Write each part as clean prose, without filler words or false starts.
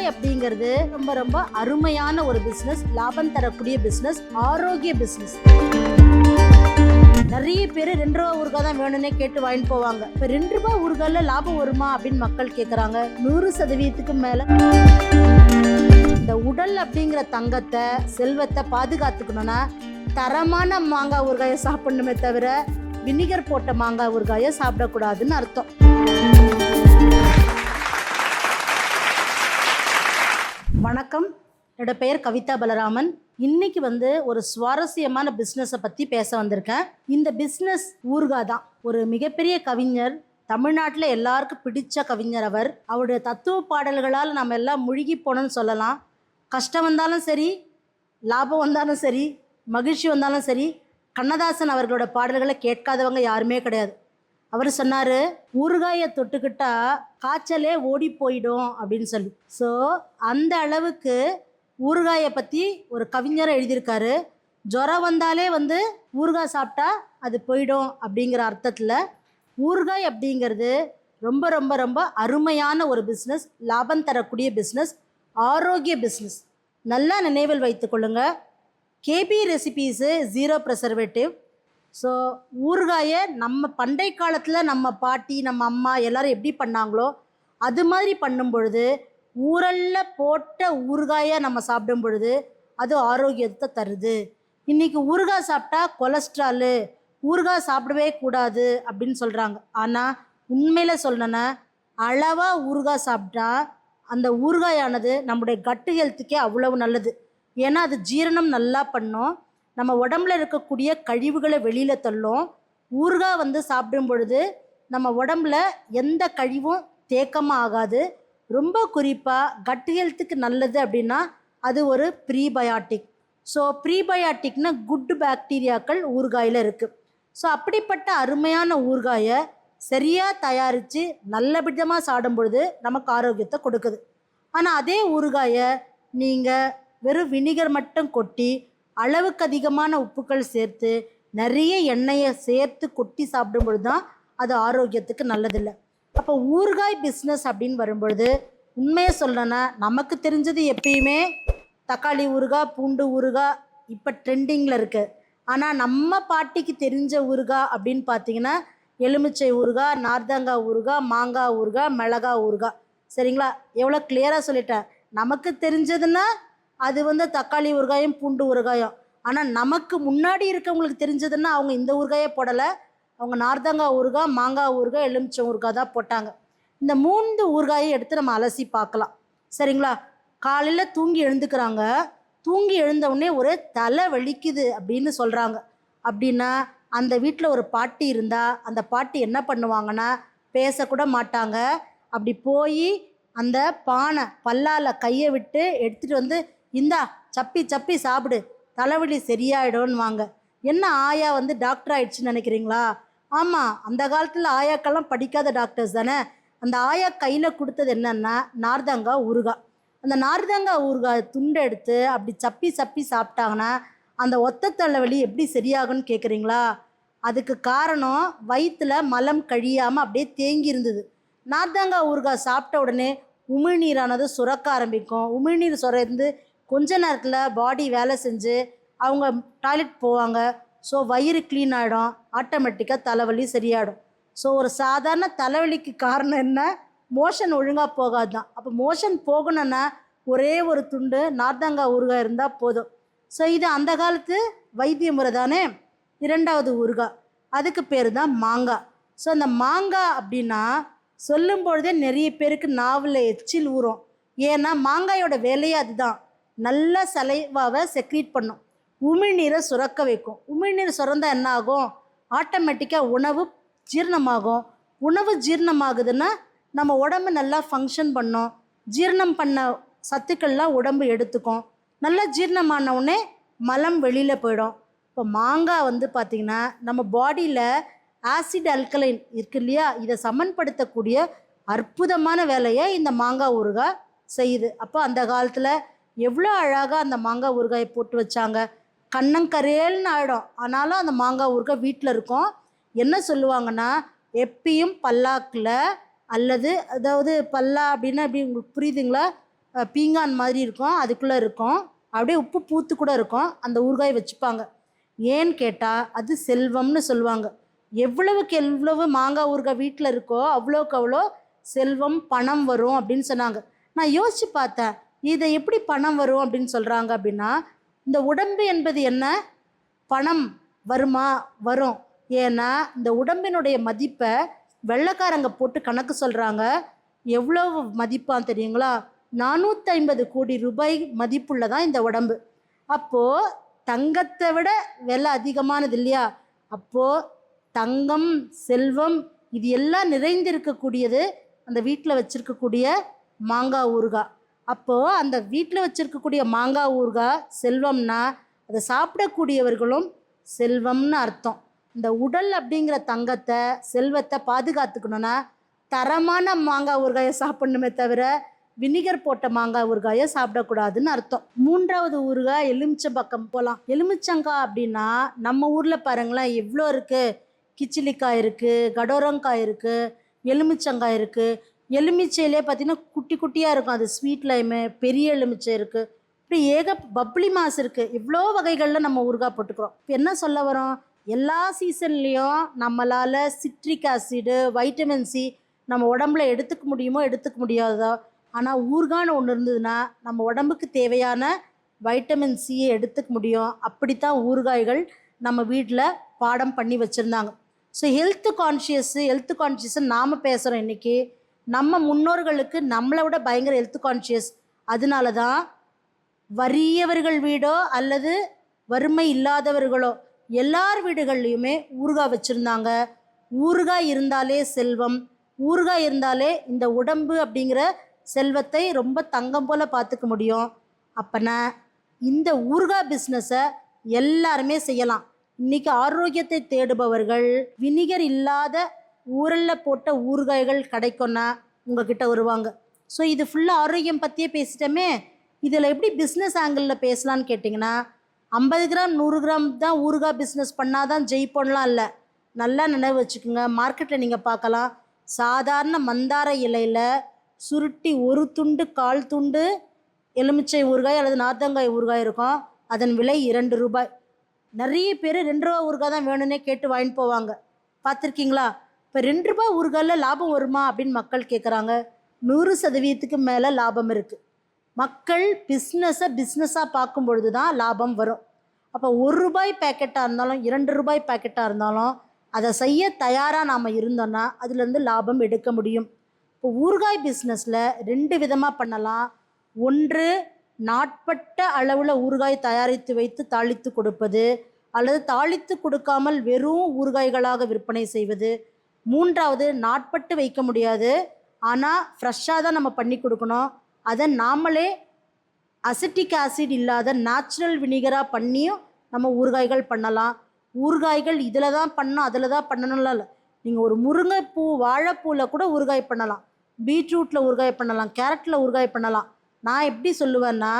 ஊறுகாய் அப்படிங்கிறது ரொம்ப ரொம்ப அருமையான ஒரு பிஸ்னஸ், லாபம் தரக்கூடிய பிஸ்னஸ், ஆரோக்கிய பிஸ்னஸ். நிறைய பேர் 2 ரூபா ஊறுகாய் தான் வேணும்னே கேட்டு வாங்கிட்டு போவாங்க. இப்ப 2 ரூபாய் ஊறுகாய்ல லாபம் வருமா அப்படின்னு மக்கள் கேட்கறாங்க. 100% மேல. இந்த உடல் அப்படிங்கிற தங்கத்தை, செல்வத்தை பாதுகாத்துக்கணும்னா தரமான மாங்காய் ஊறுகாயை சாப்பிடணுமே தவிர வினிகர் போட்ட மாங்காய் ஊறுகாயை சாப்பிடக்கூடாதுன்னு அர்த்தம். வணக்கம், என்னோட பெயர் கவிதா பலராமன். இன்னைக்கு ஒரு சுவாரஸ்யமான பிஸ்னஸை பற்றி பேச வந்திருக்கேன். இந்த பிஸ்னஸ் ஊறுகாய் தான். ஒரு மிகப்பெரிய கவிஞர், தமிழ்நாட்டில் எல்லாருக்கும் பிடிச்ச கவிஞர் அவர். அவருடைய தத்துவ பாடல்களால் நம்ம எல்லாம் முழுகி போனோன்னு சொல்லலாம். கஷ்டம் வந்தாலும் சரி, லாபம் வந்தாலும் சரி, மகிழ்ச்சி வந்தாலும் சரி, கண்ணதாசன் அவர்களோட பாடல்களை கேட்காதவங்க யாருமே கிடையாது. அவர் சொன்னார், ஊறுகாயை தொட்டுக்கிட்டா காய்ச்சலே ஓடி போயிடும் அப்படின்னு சொல்லி. ஸோ அந்த அளவுக்கு ஊறுகாயை பற்றி ஒரு கவிஞரை எழுதியிருக்காரு. ஜுரம் வந்தாலே ஊறுகாய் சாப்பிட்டா அது போயிடும் அப்படிங்கிற அர்த்தத்தில் ஊறுகாய் அப்படிங்கிறது ரொம்ப ரொம்ப ரொம்ப அருமையான ஒரு பிஸ்னஸ், லாபம் தரக்கூடிய பிஸ்னஸ், ஆரோக்கிய பிஸ்னஸ். நல்லா நினைவில் வைத்துக்கொள்ளுங்க. கேபி ரெசிபீஸு 0 ப்ரெசர்வேட்டிவ். ஸோ ஊறுகாயை நம்ம பண்டை காலத்தில் நம்ம பாட்டி, நம்ம அம்மா எல்லோரும் எப்படி பண்ணாங்களோ அது மாதிரி பண்ணும் பொழுது, ஊரல்ல போட்ட ஊறுகாயை நம்ம சாப்பிடும் பொழுது அது ஆரோக்கியத்தை தருது. இன்றைக்கி ஊறுகாய் சாப்பிட்டா கொலஸ்ட்ராலு, ஊறுகாய் சாப்பிடவே கூடாது அப்படின்னு சொல்கிறாங்க. ஆனால் உண்மையில் சொல்லணுன்னா அளவாக ஊறுகாய் சாப்பிட்டா அந்த ஊறுகாயானது நம்முடைய கட்டு ஹெல்த்துக்கே அவ்வளவு நல்லது. ஏன்னா அது ஜீரணம் நல்லா பண்ணும், நம்ம உடம்புல இருக்கக்கூடிய கழிவுகளை வெளியில் தள்ளும். ஊறுகாய் சாப்பிடும் பொழுது நம்ம உடம்புல எந்த கழிவும் தேக்கமாக ஆகாது. ரொம்ப குறிப்பாக கட் ஹெல்த்துக்கு நல்லது அப்படின்னா அது ஒரு ப்ரீபயாட்டிக். ஸோ ப்ரீபயாட்டிக்னா குட் பாக்டீரியாக்கள் ஊறுகாயில் இருக்குது. ஸோ அப்படிப்பட்ட அருமையான ஊறுகாயை சரியாக தயாரித்து நல்லபடியாக சாப்பிடும் பொழுது நமக்கு ஆரோக்கியத்தை கொடுக்குது. ஆனால் அதே ஊறுகாயை நீங்கள் வெறும் வினிகர் மட்டும் கொட்டி, அளவுக்கு அதிகமான உப்புக்கள் சேர்த்து, நிறைய எண்ணெயை சேர்த்து கொட்டி சாப்பிடும் பொழுது தான் அது ஆரோக்கியத்துக்கு நல்லதில்லை. அப்போ ஊறுகாய் பிஸ்னஸ் அப்படின்னு வரும்பொழுது உண்மையை சொல்லணுன்னா நமக்கு தெரிஞ்சது எப்பயுமே தக்காளி ஊறுகாய், பூண்டு ஊறுகாய் இப்போ ட்ரெண்டிங்கில் இருக்குது. ஆனால் நம்ம பாட்டிக்கு தெரிஞ்ச ஊறுகாய் அப்படின்னு பார்த்தீங்கன்னா எலுமிச்சை ஊறுகாய், நார்த்தங்காய் ஊறுகாய், மாங்காய் ஊறுகாய், மிளகாய் ஊறுகாய். சரிங்களா? எவ்வளோ கிளியராக சொல்லிட்டேன். நமக்கு தெரிஞ்சதுன்னா அது தக்காளி ஊறுகாயும் பூண்டு ஊறுகாயும். ஆனால் நமக்கு முன்னாடி இருக்கவங்களுக்கு தெரிஞ்சதுன்னா அவங்க இந்த ஊறுகாயே போடலை. அவங்க நார்த்தங்காய் ஊறுகாய், மாங்காய் ஊறுகாய், எலுமிச்சை ஊறுகாய் தான் போட்டாங்க. இந்த 3 ஊறுகாயை எடுத்து நம்ம அலசி பார்க்கலாம். சரிங்களா? காலையில் தூங்கி எழுந்துக்கிறாங்க. தூங்கி எழுந்தவுடனே ஒரு தலை வலிக்குது அப்படின்னு சொல்கிறாங்க. அப்படின்னா அந்த வீட்டில் ஒரு பாட்டி இருந்தால் அந்த பாட்டி என்ன பண்ணுவாங்கன்னா பேசக்கூட மாட்டாங்க. அப்படி போய் அந்த பானை பல்லால் கையை விட்டு எடுத்துகிட்டு இந்தா சப்பி சப்பி சாப்பிடு, தலைவலி சரியாயிடும்னு வாங்க. என்ன ஆயா டாக்டர் ஆயிடுச்சுன்னு நினைக்கிறீங்களா? ஆமாம், அந்த காலத்தில் ஆயாக்கெல்லாம் படிக்காத டாக்டர்ஸ் தானே. அந்த ஆயா கையில் கொடுத்தது என்னென்னா நார்த்தங்காய் ஊறுகாய். அந்த நார்த்தங்காய் ஊறுகாய் துண்டை எடுத்து அப்படி சப்பி சப்பி சாப்பிட்டாங்கன்னா அந்த ஒத்த தலைவலி எப்படி சரியாகும்னு கேட்குறீங்களா? அதுக்கு காரணம் வயிற்றில் மலம் கழியாமல் அப்படியே தேங்கி இருந்தது. நார்த்தங்காய் ஊறுகாய் சாப்பிட்ட உடனே உமிழ்நீரானது சுரக்க ஆரம்பிக்கும். உமிழ்நீர் சுரந்து கொஞ்ச நேரத்தில் பாடி வேலை செஞ்சு அவங்க டாய்லெட் போவாங்க. ஸோ வயிறு க்ளீன் ஆகிடும், ஆட்டோமேட்டிக்காக தலைவலி சரியாயிடும். ஸோ ஒரு சாதாரண தலைவலிக்கு காரணம் என்ன? மோஷன் ஒழுங்காக போகாது தான். அப்போ மோஷன் போகணுன்னா ஒரே ஒரு துண்டு நார்த்தங்காய் ஊறுகாய் இருந்தால் போதும். ஸோ இது அந்த காலத்து வைத்திய முறை தானே. 2வது ஊறுகாய், அதுக்கு பேர் தான் மாங்காய். ஸோ அந்த மாங்காய் அப்படின்னா சொல்லும் பொழுதே நிறைய பேருக்கு நாவில் எச்சில் ஊறும். ஏன்னா மாங்காயோட வேலையே அதுதான். நல்ல சலைவாவை செக்ரீட் பண்ணும், உமிழ்நீரை சுரக்க வைக்கும். உமிழ்நீர் சுரந்தால் என்ன ஆகும்? ஆட்டோமேட்டிக்காக உணவு ஜீரணமாகும். உணவு ஜீரணமாகுதுன்னா நம்ம உடம்பு நல்லா ஃபங்க்ஷன் பண்ணும். ஜீரணம் பண்ண சத்துக்கள்லாம் உடம்பு எடுத்துக்கும். நல்லா ஜீரணமான உடனே மலம் வெளியில் போயிடும். இப்போ மாங்காய் பார்த்திங்கன்னா நம்ம பாடியில் ஆசிட் அல்கலைன் இருக்கு இல்லையா, இதை சமன்படுத்தக்கூடிய அற்புதமான வேலையை இந்த மாங்காய் ஊறுகாய் செய்யுது. அப்போ அந்த காலத்தில் எவ்வளோ அழகாக அந்த மாங்காய் ஊறுகாயை போட்டு வச்சாங்க. கண்ணங்கரேல்னு ஆகிடும். ஆனாலும் அந்த மாங்காய் ஊறுகாய் வீட்டில் இருக்கும். என்ன சொல்லுவாங்கன்னா, எப்பயும் பல்லாக்கில் அல்லது அதாவது பல்லா அப்படின்னா அப்படி உங்களுக்கு புரியுதுங்களா? பீங்கான் மாதிரி இருக்கும், அதுக்குள்ளே இருக்கும், அப்படியே உப்பு பூத்து கூட இருக்கும். அந்த ஊறுகாய் வச்சுப்பாங்க. ஏன்னு கேட்டால் அது செல்வம்னு சொல்லுவாங்க. எவ்வளவுக்கு எவ்வளவு மாங்காய் ஊறுகாய் வீட்டில் இருக்கோ அவ்வளோக்கு அவ்வளோ செல்வம் பணம் வரும் அப்படின்னு சொன்னாங்க. நான் யோசித்து பார்த்தேன், இதை எப்படி பணம் வரும் அப்படின்னு சொல்கிறாங்க அப்படின்னா, இந்த உடம்பு என்பது என்ன, பணம் வருமா? வரும். ஏன்னா இந்த உடம்பினுடைய மதிப்பை வெள்ளைக்காரங்க போட்டு கணக்கு சொல்கிறாங்க. எவ்வளோ மதிப்பான்னு தெரியுங்களா? 450 கோடி ரூபாய் மதிப்புள்ளதான் இந்த உடம்பு. அப்போது தங்கத்தை விட விலை அதிகமானது இல்லையா? அப்போது தங்கம், செல்வம் இது எல்லாம் நிறைந்திருக்கக்கூடியது அந்த வீட்டில் வச்சுருக்கக்கூடிய மாங்காய் ஊறுகாய். அப்போது அந்த வீட்டில் வச்சுருக்கக்கூடிய மாங்காய் ஊறுகாய் செல்வம்னா அதை சாப்பிடக்கூடியவர்களும் செல்வம்னு அர்த்தம். இந்த உடல் அப்படிங்கிற தங்கத்தை, செல்வத்தை பாதுகாத்துக்கணுன்னா தரமான மாங்காய் ஊறுகாயை சாப்பிடணுமே தவிர வினிகர் போட்ட மாங்காய் ஊறுகாயை சாப்பிடக்கூடாதுன்னு அர்த்தம். 3வது ஊறுகாய் எலுமிச்சம்பக்கம் போகலாம். எலுமிச்சங்காய் அப்படின்னா நம்ம ஊரில் பாருங்களேன் எவ்வளோ இருக்குது. கிச்சிலிக்காய் இருக்குது, கடோரங்காய் இருக்குது, எலுமிச்சங்காய் இருக்குது. எலுமிச்சையிலே பார்த்திங்கன்னா குட்டி குட்டியாக இருக்கும், அது ஸ்வீட் லைமு. பெரிய எலுமிச்சை இருக்குது, இப்படி பப்ளி மாஸ் இருக்குது. இவ்வளோ வகைகளில் நம்ம ஊறுகாய் போட்டுக்கிறோம். இப்போ என்ன சொல்ல வரோம், எல்லா சீசன்லேயும் நம்மளால் சிட்ரிக் ஆசிடு, வைட்டமின் சி நம்ம உடம்புல எடுத்துக்க முடியுமோ எடுத்துக்க முடியாதோ, ஆனால் ஊறுகான்னு ஒன்று இருந்ததுன்னா நம்ம உடம்புக்கு தேவையான வைட்டமின் சியை எடுத்துக்க முடியும். அப்படித்தான் ஊறுகாய்கள் நம்ம வீட்டில் பாடம் பண்ணி வச்சுருந்தாங்க. ஸோ ஹெல்த் கான்ஷியஸ் நாம் பேசுகிறோம் இன்றைக்கி. நம்ம முன்னோர்களுக்கு நம்மளை விட பயங்கர ஹெல்த் கான்ஷியஸ். அதனால தான் வறியவர்கள் வீடோ அல்லது வறுமை இல்லாதவர்களோ எல்லார் வீடுகள்லையுமே ஊறுகாய் வச்சுருந்தாங்க. ஊறுகாய் இருந்தாலே செல்வம், ஊறுகாய் இருந்தாலே இந்த உடம்பு அப்படிங்கிற செல்வத்தை ரொம்ப தங்கம் போல் பார்த்துக்க முடியும். அப்போனா இந்த ஊறுகாய் பிஸ்னஸை எல்லாருமே செய்யலாம். இன்றைக்கி ஆரோக்கியத்தை தேடுபவர்கள் வினிகர் இல்லாத ஊரலில் போட்ட ஊறுகாய்கள் கிடைக்கும்னா உங்ககிட்ட வருவாங்க. ஸோ இது ஃபுல்லாக ஆரோக்கியம் பற்றியே பேசிட்டோமே, இதில் எப்படி பிஸ்னஸ் ஆங்கிளில் பேசலான்னு கேட்டிங்கன்னா, 50 கிராம் 100 கிராம் தான் ஊறுகாய் பிஸ்னஸ் பண்ணால் தான் ஜெயிப்போம்லாம் இல்லை. நல்லா நினைவு வச்சுக்கோங்க. மார்க்கெட்டில் நீங்கள் பார்க்கலாம், சாதாரண மந்தார இலையில் சுருட்டி ஒரு துண்டு 1/4 துண்டு எலுமிச்சை ஊறுகாய் அல்லது நார்த்தங்காய் ஊறுகாய் இருக்கும். அதன் விலை 2 ரூபாய். நிறைய பேர் 2 ரூபா ஊறுகாய் தான் வேணும்னே கேட்டு வாங்கிட்டு போவாங்க. பார்த்துருக்கீங்களா? இப்போ 2 ரூபாய் ஊறுகாயில் லாபம் வருமா அப்படின்னு மக்கள் கேட்குறாங்க. 100% மேலே லாபம் இருக்குது. மக்கள் பிஸ்னஸாக பார்க்கும் பொழுது தான் லாபம் வரும். அப்போ 1 ரூபாய் பேக்கெட்டாக இருந்தாலும் 2 ரூபாய் பேக்கெட்டாக இருந்தாலும் அதை செய்ய தயாராக நாம் இருந்தோன்னா அதுலேருந்து லாபம் எடுக்க முடியும். இப்போ ஊறுகாய் பிஸ்னஸில் 2 விதமாக பண்ணலாம். ஒன்று, நாட்பட்ட அளவில் ஊறுகாய் தயாரித்து வைத்து தாளித்து கொடுப்பது, அல்லது தாளித்து கொடுக்காமல் வெறும் ஊறுகாய்களாக விற்பனை செய்வது. 3வது, நாட்பட்டு வைக்க முடியாது, ஆனால் ஃப்ரெஷ்ஷாக தான் நம்ம பண்ணி கொடுக்கணும். அதை நாமளே அசிட்டிக் ஆசிட் இல்லாத நேச்சுரல் வினிகராக பண்ணியும் நம்ம ஊறுகாய்கள் பண்ணலாம். ஊறுகாய்கள் இதில் தான் பண்ணணும் அதில் தான் பண்ணணும்லாம் இல்லை. நீங்கள் ஒரு முருங்கைப்பூ, வாழைப்பூவில் கூட ஊறுகாய் பண்ணலாம், பீட்ரூட்டில் ஊறுகாய் பண்ணலாம், கேரட்டில் ஊறுகாய் பண்ணலாம். நான் எப்படி சொல்லுவேன்னா,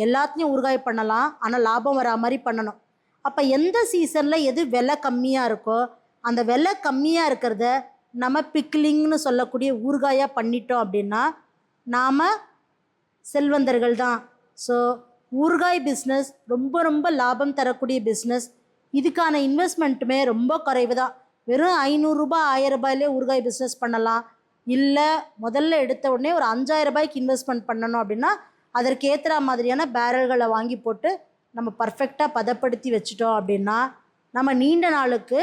எல்லாத்தையும் ஊறுகாய் பண்ணலாம், ஆனால் லாபம் வரா மாதிரி பண்ணணும். அப்போ எந்த சீசனில் எது விலை கம்மியாக இருக்கோ அந்த விலை கம்மியாக இருக்கிறத நம்ம பிக்கிலிங்னு சொல்லக்கூடிய ஊறுகாயாக பண்ணிட்டோம் அப்படின்னா நாம் செல்வந்தர்கள் தான். ஸோ ஊறுகாய் பிஸ்னஸ் ரொம்ப ரொம்ப லாபம் தரக்கூடிய பிஸ்னஸ். இதுக்கான இன்வெஸ்ட்மெண்ட்டுமே ரொம்ப குறைவு தான். வெறும் 500 ரூபாய் 1000 ரூபாயிலே ஊறுகாய் பிஸ்னஸ் பண்ணலாம். இல்லை முதல்ல எடுத்த உடனே ஒரு 5000 ரூபாய்க்கு இன்வெஸ்ட்மெண்ட் பண்ணணும் அப்படின்னா அதற்கு ஏற்றுற மாதிரியான பேரல்களை வாங்கி போட்டு நம்ம பர்ஃபெக்டாக பதப்படுத்தி வச்சுட்டோம் அப்படின்னா நம்ம நீண்ட நாளுக்கு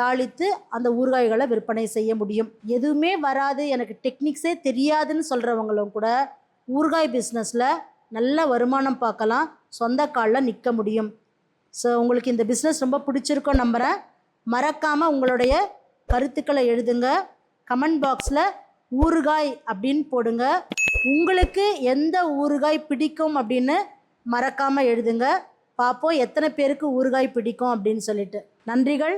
தாளித்து அந்த ஊறுகாய்களை விற்பனை செய்ய முடியும். எதுவுமே வராது, எனக்கு டெக்னிக்ஸே தெரியாதுன்னு சொல்கிறவங்களும் கூட ஊறுகாய் பிஸ்னஸில் நல்ல வருமானம் பார்க்கலாம், சொந்த காலில் நிற்க முடியும். ஸோ உங்களுக்கு இந்த பிஸ்னஸ் ரொம்ப பிடிச்சிருக்கோன்னு நம்புகிறேன். மறக்காமல் உங்களுடைய கருத்துக்களை எழுதுங்க. கமெண்ட் பாக்ஸில் ஊறுகாய் அப்படின்னு போடுங்க. உங்களுக்கு எந்த ஊறுகாய் பிடிக்கும் அப்படின்னு மறக்காமல் எழுதுங்க. பார்ப்போம் எத்தனை பேருக்கு ஊறுகாய் பிடிக்கும் அப்படின்னு சொல்லிட்டு. நன்றிகள்.